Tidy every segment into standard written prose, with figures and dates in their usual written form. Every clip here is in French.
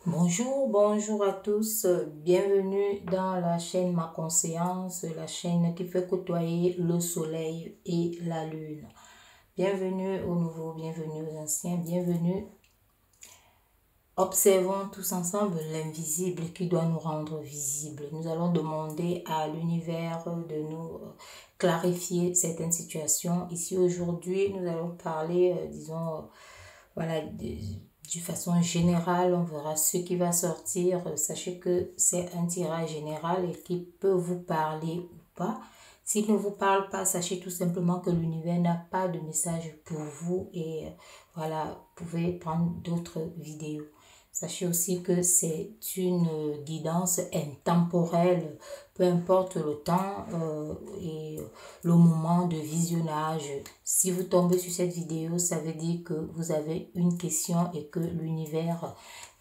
Bonjour, bonjour à tous, bienvenue dans la chaîne Ma Conscience, la chaîne qui fait côtoyer le soleil et la lune. Bienvenue aux nouveaux, bienvenue aux anciens, bienvenue. Observons tous ensemble l'invisible qui doit nous rendre visibles. Nous allons demander à l'univers de nous clarifier certaines situations. Ici aujourd'hui, nous allons parler, disons, voilà, de façon générale, on verra ce qui va sortir. Sachez que c'est un tirage général et qui peut vous parler ou pas. S'il ne vous parle pas, sachez tout simplement que l'univers n'a pas de message pour vous et voilà, vous pouvez prendre d'autres vidéos. Sachez aussi que c'est une guidance intemporelle, peu importe le temps et le moment de visionnage. Si vous tombez sur cette vidéo, ça veut dire que vous avez une question et que l'univers,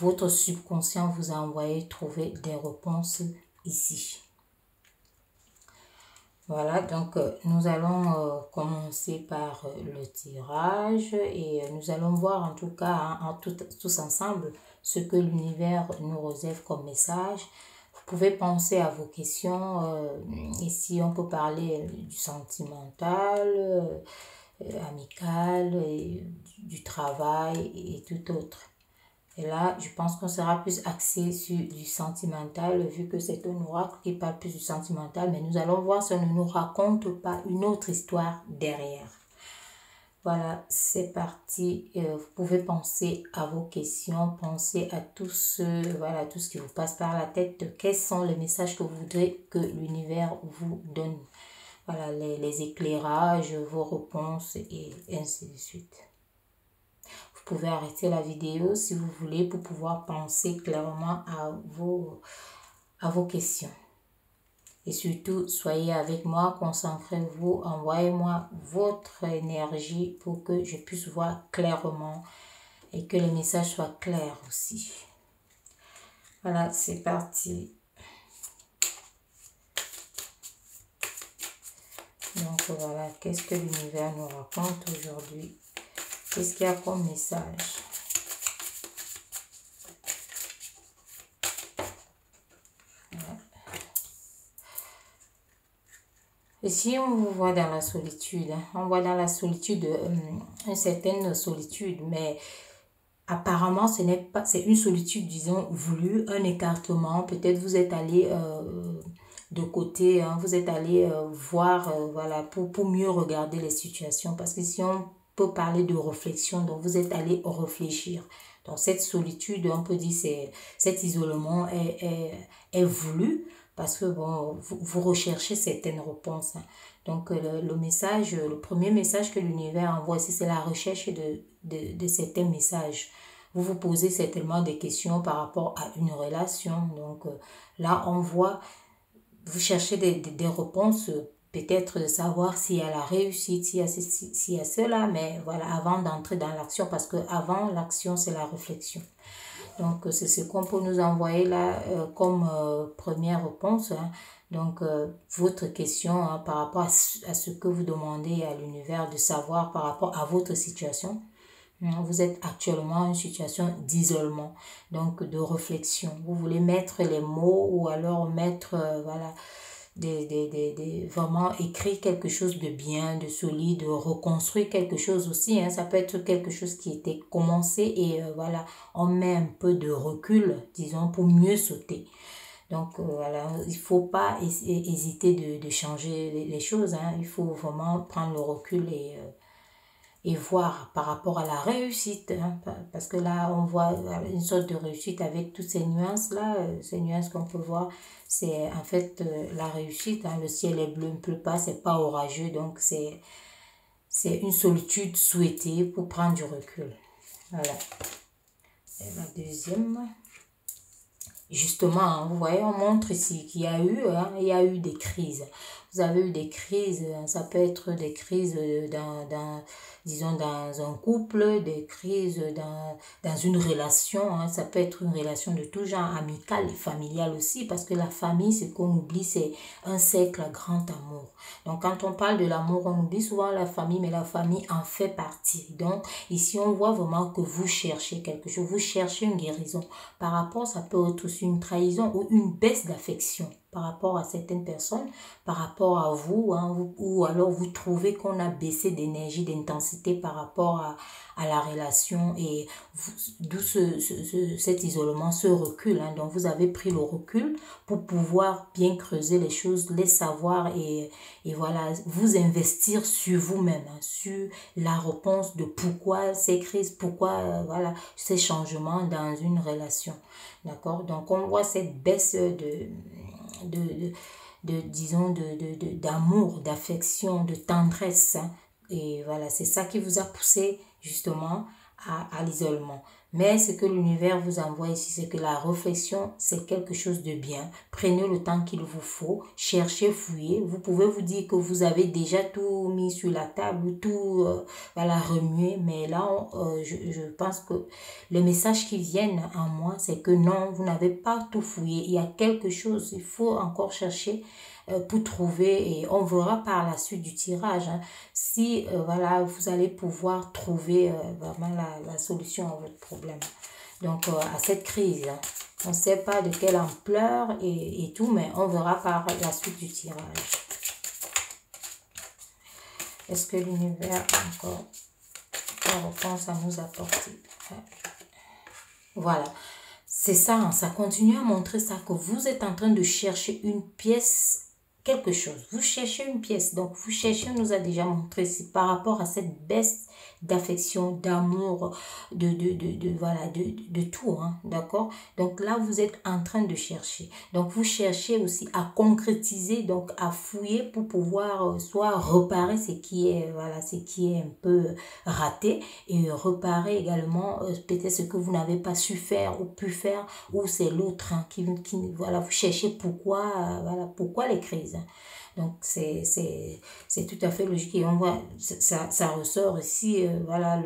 votre subconscient vous a envoyé trouver des réponses ici. Voilà, donc nous allons commencer par le tirage et nous allons voir en tout cas tous ensemble ce que l'univers nous réserve comme message. Vous pouvez penser à vos questions. Ici, on peut parler du sentimental, amical, et du travail et tout autre. Et là, je pense qu'on sera plus axé sur du sentimental, vu que c'est un oracle qui parle plus du sentimental. Mais nous allons voir si on ne nous raconte pas une autre histoire derrière. Voilà, c'est parti. Vous pouvez penser à vos questions, penser à tout ce qui vous passe par la tête. Quels sont les messages que vous voudrez que l'univers vous donne? Voilà, les éclairages, vos réponses et ainsi de suite. Vous pouvez arrêter la vidéo si vous voulez pour pouvoir penser clairement à vos questions. Et surtout, soyez avec moi, concentrez-vous, envoyez-moi votre énergie pour que je puisse voir clairement et que les messages soient clairs aussi. Voilà, c'est parti. Donc voilà, qu'est-ce que l'univers nous raconte aujourd'hui? Qu'est-ce qu'il y a comme message? Ici, on vous voit dans la solitude. On voit dans la solitude une certaine solitude, mais apparemment, ce n'est pas, c'est une solitude, disons, voulue, un écartement. Peut-être vous êtes allé de côté, hein, vous êtes allé voir, voilà, pour mieux regarder les situations. Parce que si on peut parler de réflexion, donc vous êtes allé réfléchir. Donc cette solitude, on peut dire, cet isolement est voulu. Parce que bon, vous recherchez certaines réponses. Hein. Donc le premier message que l'univers envoie ici, c'est la recherche de certains messages. Vous vous posez certainement des questions par rapport à une relation. Donc là, on voit, vous cherchez des réponses, peut-être de savoir s'il y a la réussite, s'il y a cela, mais voilà, avant d'entrer dans l'action, parce que avant l'action, c'est la réflexion. Donc, c'est ce qu'on peut nous envoyer là comme première réponse. Hein. Donc, votre question hein, par rapport à ce que vous demandez à l'univers de savoir par rapport à votre situation. Vous êtes actuellement en situation d'isolement, donc de réflexion. Vous voulez mettre les mots ou alors mettre, voilà, vraiment écrire quelque chose de bien, de solide, reconstruire quelque chose aussi. Hein. Ça peut être quelque chose qui était commencé et voilà, on met un peu de recul, disons, pour mieux sauter. Donc voilà, il ne faut pas hésiter de changer les choses. Hein. Il faut vraiment prendre le recul et voir par rapport à la réussite. Hein. Parce que là, on voit une sorte de réussite avec toutes ces nuances-là, ces nuances qu'on peut voir. C'est en fait la réussite. Hein. Le ciel est bleu, ne pleut pas, c'est pas orageux. Donc, c'est une solitude souhaitée pour prendre du recul. Voilà. Et la deuxième. Justement, vous voyez, on montre ici qu'il y a eu des crises. vous avez eu des crises, ça peut être des crises disons, dans un couple, des crises dans une relation, hein. Ça peut être une relation de tout genre, amicale et familiale aussi, parce que la famille, ce qu'on oublie, c'est un cercle à grand amour. Donc, quand on parle de l'amour, on oublie souvent la famille, mais la famille en fait partie. Donc, ici, on voit vraiment que vous cherchez quelque chose, vous cherchez une guérison. Par rapport, ça peut être aussi une trahison ou une baisse d'affection par rapport à certaines personnes, par rapport à vous, hein, ou alors vous trouvez qu'on a baissé d'énergie, d'intensité par rapport à la relation et d'où cet isolement, ce recul. Hein. Donc, vous avez pris le recul pour pouvoir bien creuser les choses, les savoir et voilà, vous investir sur vous-même, hein, sur la réponse de pourquoi ces crises, pourquoi voilà, ces changements dans une relation. D'accord? Donc, on voit cette baisse disons, d'amour, d'affection, de tendresse. Hein. Et voilà, c'est ça qui vous a poussé justement à l'isolement. Mais ce que l'univers vous envoie ici, c'est que la réflexion, c'est quelque chose de bien. Prenez le temps qu'il vous faut, cherchez, fouillez. Vous pouvez vous dire que vous avez déjà tout mis sur la table, tout voilà, remué. Mais là, je pense que les messages qui viennent en moi, c'est que non, vous n'avez pas tout fouillé. Il y a quelque chose, il faut encore chercher pour trouver et on verra par la suite du tirage, hein, si voilà, vous allez pouvoir trouver vraiment la solution à votre problème. Donc à cette crise, hein, on ne sait pas de quelle ampleur et tout, mais on verra par la suite du tirage. Est-ce que l'univers a encore une réponse à nous apporter? Voilà. C'est ça, hein, ça continue à montrer ça, que vous êtes en train de chercher une pièce, quelque chose. Vous cherchez une pièce. Donc, vous cherchez, on nous a déjà montré si par rapport à cette baisse d'affection, d'amour, voilà, de tout, hein, d'accord? Donc là, vous êtes en train de chercher. Donc, vous cherchez aussi à concrétiser, donc à fouiller pour pouvoir soit réparer ce qui est, voilà, ce qui est un peu raté et réparer également peut-être ce que vous n'avez pas su faire ou pu faire ou c'est l'autre, hein, qui, voilà, vous cherchez pourquoi, voilà, pourquoi les crises. Hein. Donc, c'est tout à fait logique. Et on voit, ça ressort ici, voilà,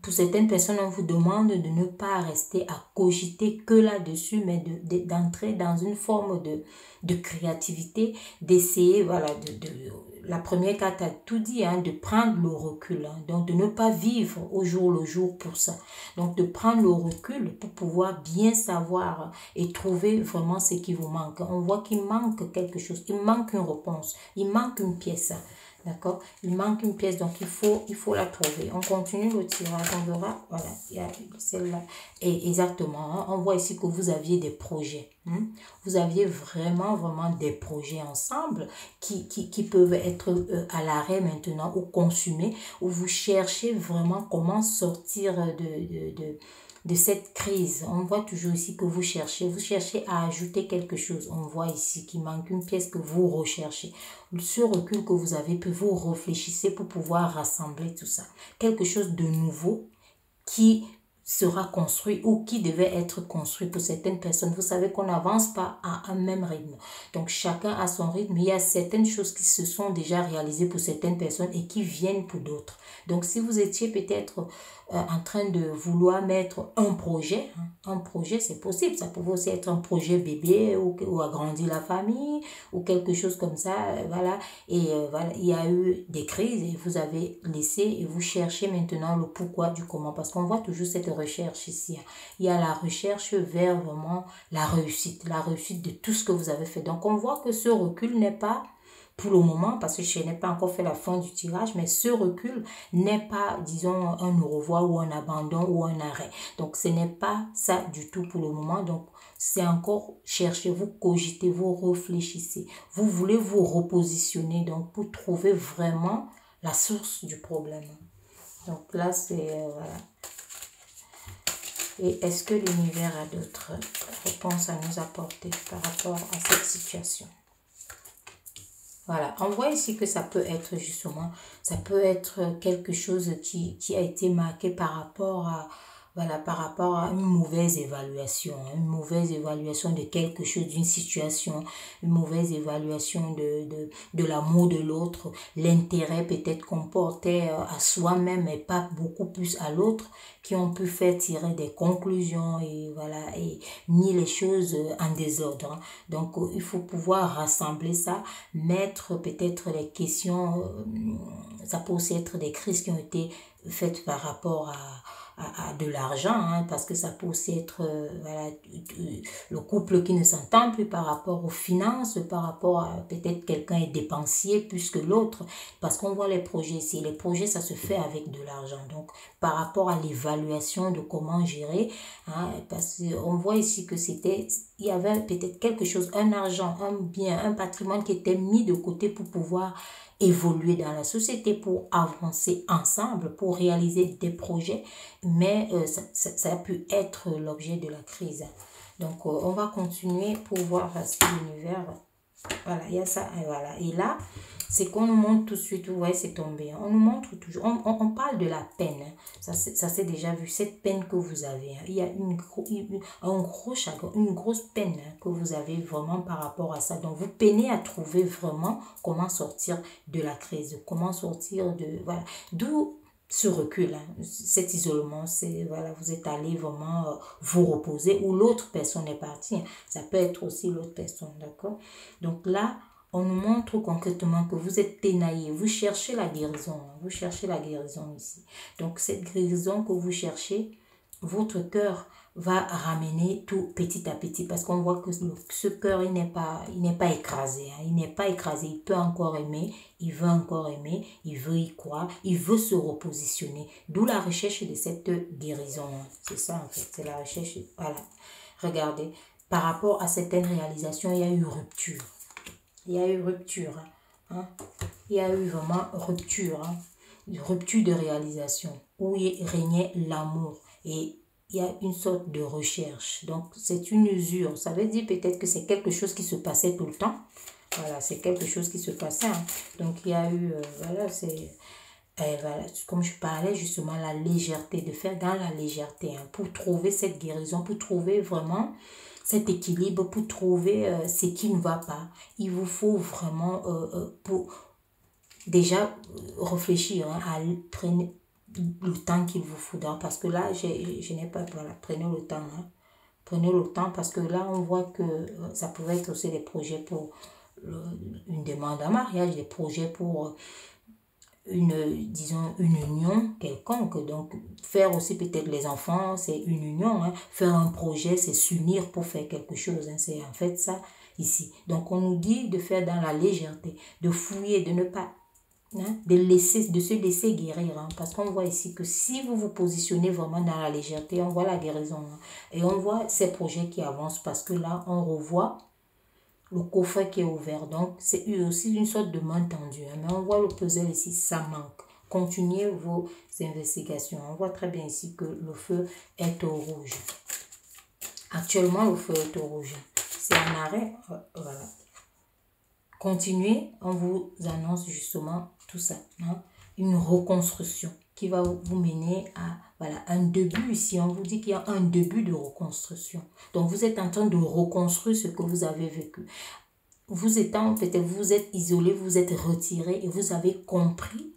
pour certaines personnes, on vous demande de ne pas rester à cogiter que là-dessus, mais d'entrer dans une forme de créativité, d'essayer, voilà, la première carte a tout dit, hein, de prendre le recul, hein, donc de ne pas vivre au jour le jour pour ça. Donc de prendre le recul pour pouvoir bien savoir et trouver vraiment ce qui vous manque. On voit qu'il manque quelque chose, il manque une réponse, il manque une pièce. D'accord? Il manque une pièce, donc il faut la trouver. On continue le tirage, on verra. Voilà, il y a celle-là. Et exactement, hein, on voit ici que vous aviez des projets. Hein? Vous aviez vraiment des projets ensemble qui peuvent être à l'arrêt maintenant ou consumés, où vous cherchez vraiment comment sortir de cette crise. On voit toujours ici que vous cherchez à ajouter quelque chose. On voit ici qu'il manque une pièce que vous recherchez. Ce recul que vous avez, puis vous réfléchissez pour pouvoir rassembler tout ça. Quelque chose de nouveau qui sera construit ou qui devait être construit pour certaines personnes. Vous savez qu'on n'avance pas à un même rythme. Donc, chacun a son rythme. Il y a certaines choses qui se sont déjà réalisées pour certaines personnes et qui viennent pour d'autres. Donc, si vous étiez peut-être en train de vouloir mettre un projet, hein, un projet, c'est possible. Ça pouvait aussi être un projet bébé ou agrandir la famille ou quelque chose comme ça. Voilà. Et voilà, il y a eu des crises et vous avez laissé et vous cherchez maintenant le pourquoi du comment. Parce qu'on voit toujours cette recherche ici. Il y a la recherche vers vraiment la réussite de tout ce que vous avez fait. Donc, on voit que ce recul n'est pas pour le moment, parce que je n'ai pas encore fait la fin du tirage, mais ce recul n'est pas, disons, un au revoir ou un abandon ou un arrêt. Donc, ce n'est pas ça du tout pour le moment. Donc, c'est encore chercher, vous cogitez, vous réfléchissez. Vous voulez vous repositionner, donc, pour trouver vraiment la source du problème. Donc, là, c'est, voilà. Et est-ce que l'univers a d'autres réponses à nous apporter par rapport à cette situation? Voilà, on voit ici que ça peut être justement, ça peut être quelque chose qui a été marqué par rapport à, voilà, par rapport à une mauvaise évaluation, hein, une mauvaise évaluation de quelque chose, d'une situation, une mauvaise évaluation de l'amour de l'autre, l'intérêt peut-être qu'on portait à soi-même et pas beaucoup plus à l'autre, qui ont pu faire tirer des conclusions et voilà, et mis les choses en désordre, hein. Donc, il faut pouvoir rassembler ça, mettre peut-être les questions, ça peut aussi être des crises qui ont été faites par rapport à de l'argent, hein, parce que ça peut aussi être voilà, le couple qui ne s'entend plus par rapport aux finances, par rapport à peut-être quelqu'un est dépensier plus que l'autre, parce qu'on voit les projets ici. Les projets, ça se fait avec de l'argent. Donc, par rapport à l'évaluation de comment gérer, hein, parce qu'on voit ici que il y avait peut-être quelque chose, un argent, un bien, un patrimoine qui était mis de côté pour pouvoir évoluer dans la société, pour avancer ensemble, pour réaliser des projets, mais ça a pu être l'objet de la crise. Donc, on va continuer pour voir si l'univers, voilà, il y a ça, et voilà. Et là, c'est qu'on nous montre tout de suite, ouais, c'est tombé. On nous montre toujours, on parle de la peine. Ça c'est déjà vu, cette peine que vous avez. Il y a un gros chagrin, une grosse peine que vous avez vraiment par rapport à ça. Donc, vous peinez à trouver vraiment comment sortir de la crise, comment sortir de, voilà. D'où ce recul, hein, cet isolement, c'est, voilà, vous êtes allé vraiment vous reposer ou l'autre personne est partie. Ça peut être aussi l'autre personne, d'accord? Donc là, on nous montre concrètement que vous êtes ténaillé, vous cherchez la guérison, hein, vous cherchez la guérison ici. Donc cette guérison que vous cherchez, votre cœur va ramener tout petit à petit, parce qu'on voit que ce cœur, il n'est pas écrasé, hein, il n'est pas écrasé, il peut encore aimer, il veut encore aimer, il veut y croire, il veut se repositionner, d'où la recherche de cette guérison, hein. C'est ça en fait, c'est la recherche, voilà. Regardez, par rapport à certaines réalisations, il y a eu rupture. Il y a eu rupture, hein. Il y a eu vraiment rupture, hein. Une rupture de réalisation où il régnait l'amour et il y a une sorte de recherche. Donc, c'est une usure. Ça veut dire peut-être que c'est quelque chose qui se passait tout le temps. Voilà, c'est quelque chose qui se passait, hein. Donc, il y a eu, voilà, c'est... voilà, comme je parlais justement, la légèreté, de faire dans la légèreté, hein, pour trouver cette guérison, pour trouver vraiment cet équilibre, pour trouver ce qui ne va pas. Il vous faut vraiment, pour déjà réfléchir, hein, à prendre le temps qu'il vous faudra, parce que là, je n'ai pas, voilà, prenez le temps, hein. Prenez le temps, parce que là, on voit que ça pourrait être aussi des projets pour une demande en mariage, des projets pour disons, une union quelconque. Donc, faire aussi peut-être les enfants, c'est une union, hein. Faire un projet, c'est s'unir pour faire quelque chose, hein. C'est en fait ça ici. Donc, on nous dit de faire dans la légèreté, de fouiller, de ne pas, hein, de se laisser guérir, hein. Parce qu'on voit ici que si vous vous positionnez vraiment dans la légèreté, on voit la guérison, hein. Et on voit ces projets qui avancent, parce que là, on revoit le coffret qui est ouvert. Donc, c'est aussi une sorte de main tendue, hein. Mais on voit le puzzle ici, ça manque. Continuez vos investigations. On voit très bien ici que le feu est au rouge. Actuellement, le feu est au rouge. C'est en arrêt. Voilà. Continuez. On vous annonce justement tout ça, hein. Une reconstruction qui va vous mener à, voilà, un début ici. On vous dit qu'il y a un début de reconstruction. Donc, vous êtes en train de reconstruire ce que vous avez vécu. Vous étant, peut-être vous êtes isolé, vous êtes retiré et vous avez compris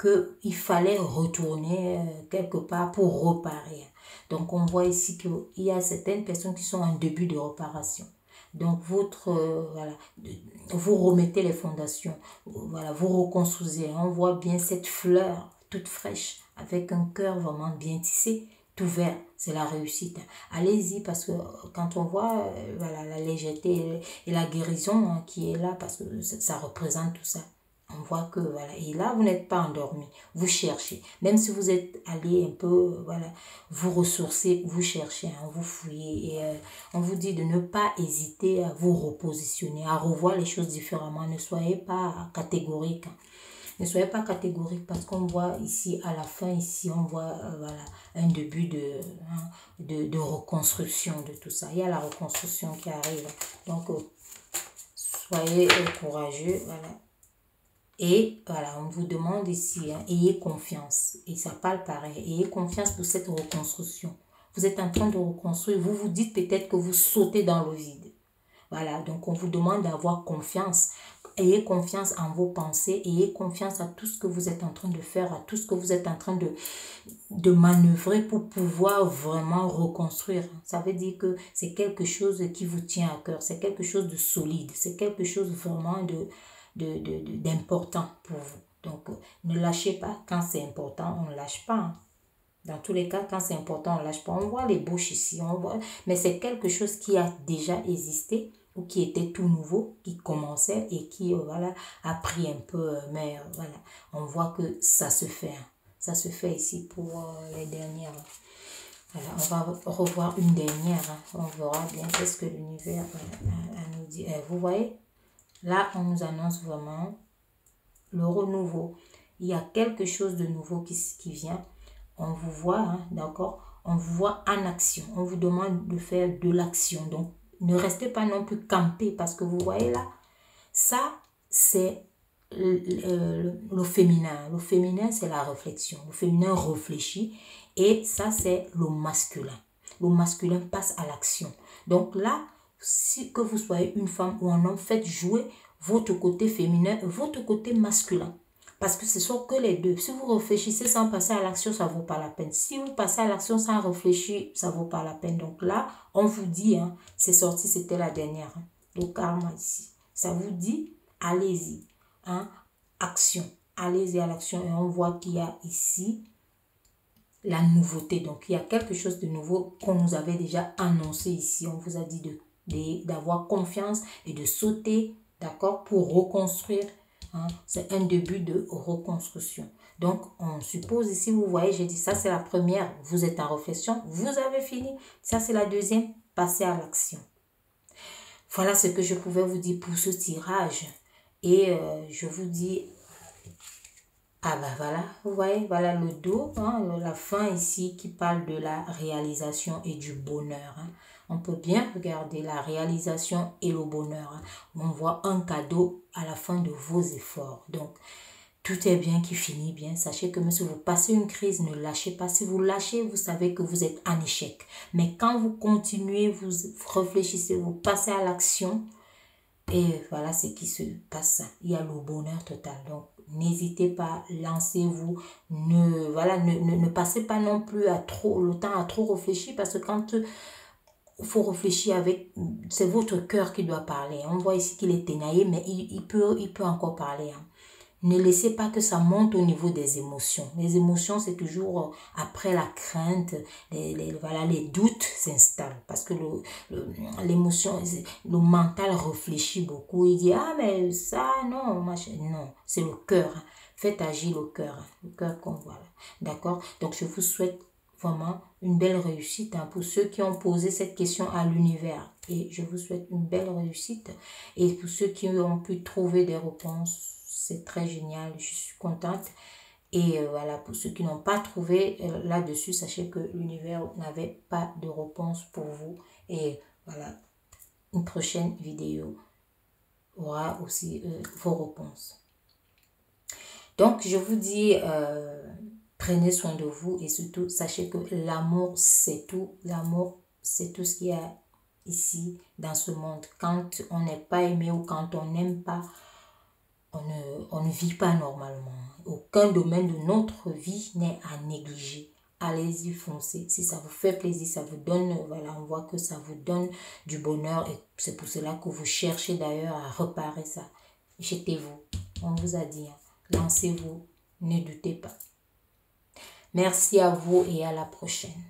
qu'il fallait retourner quelque part pour reparer. Donc, on voit ici qu'il y a certaines personnes qui sont en début de réparation. Donc, voilà, vous remettez les fondations, voilà, vous reconstruisez. On voit bien cette fleur toute fraîche avec un cœur vraiment bien tissé, tout vert. C'est la réussite. Allez-y, parce que quand on voit voilà, la légèreté et la guérison, hein, qui est là, parce que ça représente tout ça. On voit que, voilà, et là, vous n'êtes pas endormi, vous cherchez. Même si vous êtes allé un peu, voilà, vous ressourcer, vous cherchez, hein, vous fouillez. Et on vous dit de ne pas hésiter à vous repositionner, à revoir les choses différemment. Ne soyez pas catégorique, hein. Ne soyez pas catégorique, parce qu'on voit ici, à la fin, ici, on voit voilà, un début hein, de reconstruction de tout ça. Il y a la reconstruction qui arrive. Donc, soyez courageux, voilà. Et voilà, on vous demande ici, hein, ayez confiance. Et ça parle pareil, ayez confiance pour cette reconstruction. Vous êtes en train de reconstruire, vous vous dites peut-être que vous sautez dans le vide. Voilà, donc on vous demande d'avoir confiance. Ayez confiance en vos pensées, ayez confiance à tout ce que vous êtes en train de faire, à tout ce que vous êtes en train de manœuvrer pour pouvoir vraiment reconstruire. Ça veut dire que c'est quelque chose qui vous tient à cœur, c'est quelque chose de solide, c'est quelque chose vraiment d'important pour vous. Donc, ne lâchez pas. Quand c'est important, on ne lâche pas. Hein. Dans tous les cas, quand c'est important, on ne lâche pas. On voit les bouches ici, on voit, mais c'est quelque chose qui a déjà existé ou qui était tout nouveau, qui commençait et qui voilà, a pris un peu, mais voilà, on voit que ça se fait. Hein. Ça se fait ici pour les dernières. Voilà, on va revoir une dernière. Hein. On verra bien qu'est-ce que l'univers nous dit. Vous voyez, là, on nous annonce vraiment le renouveau. Il y a quelque chose de nouveau qui vient. On vous voit, hein, d'accord? On vous voit en action. On vous demande de faire de l'action. Donc, ne restez pas non plus campé parce que vous voyez là, ça, c'est le féminin. Le féminin, c'est la réflexion. Le féminin réfléchit et ça, c'est le masculin. Le masculin passe à l'action. Donc là, si que vous soyez une femme ou un homme, faites jouer votre côté féminin et votre côté masculin. Parce que ce sont que les deux. Si vous réfléchissez sans passer à l'action, ça ne vaut pas la peine. Si vous passez à l'action sans réfléchir, ça ne vaut pas la peine. Donc là, on vous dit, hein, c'est sorti, c'était la dernière. Hein, le karma ici. Ça vous dit, allez-y. Hein, action. Allez-y à l'action. Et on voit qu'il y a ici la nouveauté. Donc, il y a quelque chose de nouveau qu'on nous avait déjà annoncé ici. On vous a dit d'avoir confiance et de sauter, d'accord, pour reconstruire. Hein, c'est un début de reconstruction. Donc, on suppose ici, vous voyez, j'ai dit ça, c'est la première. Vous êtes en réflexion, vous avez fini. Ça, c'est la deuxième. Passez à l'action. Voilà ce que je pouvais vous dire pour ce tirage. Et je vous dis, ah ben voilà, vous voyez, voilà le dos, hein, la fin ici qui parle de la réalisation et du bonheur. Hein. On peut bien regarder la réalisation et le bonheur. Hein. On voit un cadeau à la fin de vos efforts. Donc, tout est bien qui finit bien. Sachez que même si vous passez une crise, ne lâchez pas. Si vous lâchez, vous savez que vous êtes en échec. Mais quand vous continuez, vous réfléchissez, vous passez à l'action, et voilà ce qui se passe. Il y a le bonheur total. Donc, n'hésitez pas, lancez-vous. Ne passez pas non plus le temps à trop réfléchir parce que quand il faut réfléchir c'est votre cœur qui doit parler. On voit ici qu'il est ténaillé, mais il peut encore parler. Hein. Ne laissez pas que ça monte au niveau des émotions. Les émotions, c'est toujours après la crainte, les doutes s'installent. Parce que l'émotion, le mental réfléchit beaucoup. Il dit, ah mais ça, non, machin. Non, c'est le cœur. Hein. Faites agir le cœur. Hein. Le cœur qu'on voit là. D'accord? Donc, je vous souhaite vraiment une belle réussite hein, pour ceux qui ont posé cette question à l'univers. Et je vous souhaite une belle réussite. Et pour ceux qui ont pu trouver des réponses, c'est très génial, je suis contente. Et voilà, pour ceux qui n'ont pas trouvé là-dessus, sachez que l'univers n'avait pas de réponse pour vous. Et voilà, une prochaine vidéo aura aussi vos réponses. Donc, je vous dis, prenez soin de vous et surtout, sachez que l'amour, c'est tout. L'amour, c'est tout ce qu'il y a ici dans ce monde. Quand on n'est pas aimé ou quand on n'aime pas, on ne vit pas normalement. Aucun domaine de notre vie n'est à négliger. Allez-y, foncez. Si ça vous fait plaisir, ça vous donne, voilà, on voit que ça vous donne du bonheur. Et c'est pour cela que vous cherchez d'ailleurs à réparer ça. Jetez-vous. On vous a dit, hein, lancez-vous. Ne doutez pas. Merci à vous et à la prochaine.